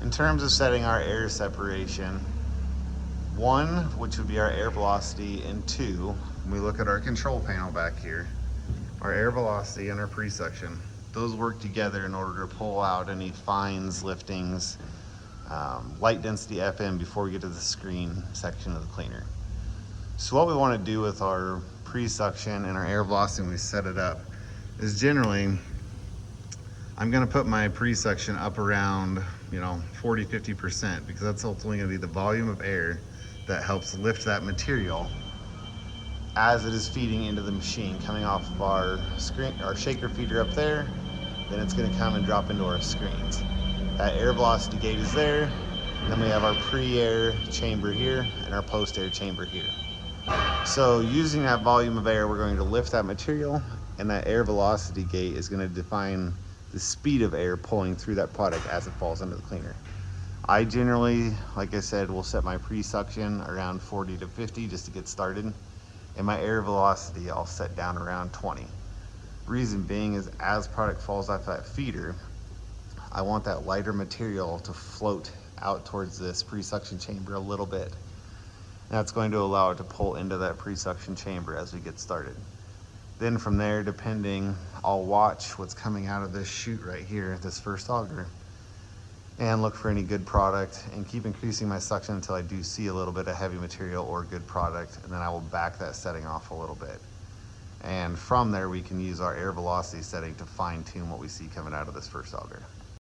In terms of setting our air separation, one, which would be our air velocity, and two, when we look at our control panel back here, our air velocity and our pre-suction, those work together in order to pull out any fines, liftings, light density FM before we get to the screen section of the cleaner. So what we want to do with our pre-suction and our air velocity when we set it up is generally, I'm going to put my pre-suction up around 40-50%, because that's ultimately going to be the volume of air that helps lift that material as it is feeding into the machine, coming off of our screen, our shaker feeder up there. Then it's going to come and drop into our screens. That air velocity gate is there, and then we have our pre-air chamber here and our post-air chamber here. So using that volume of air, we're going to lift that material, and that air velocity gate is going to define the speed of air pulling through that product as it falls into the cleaner. I generally, like I said, will set my pre-suction around 40 to 50 just to get started, and my air velocity I'll set down around 20. Reason being is as product falls off that feeder, I want that lighter material to float out towards this pre-suction chamber a little bit. That's going to allow it to pull into that pre-suction chamber as we get started. Then from there, depending, I'll watch what's coming out of this chute right here, this first auger, and look for any good product and keep increasing my suction until I do see a little bit of heavy material or good product, and then I will back that setting off a little bit. And from there, we can use our air velocity setting to fine tune what we see coming out of this first auger.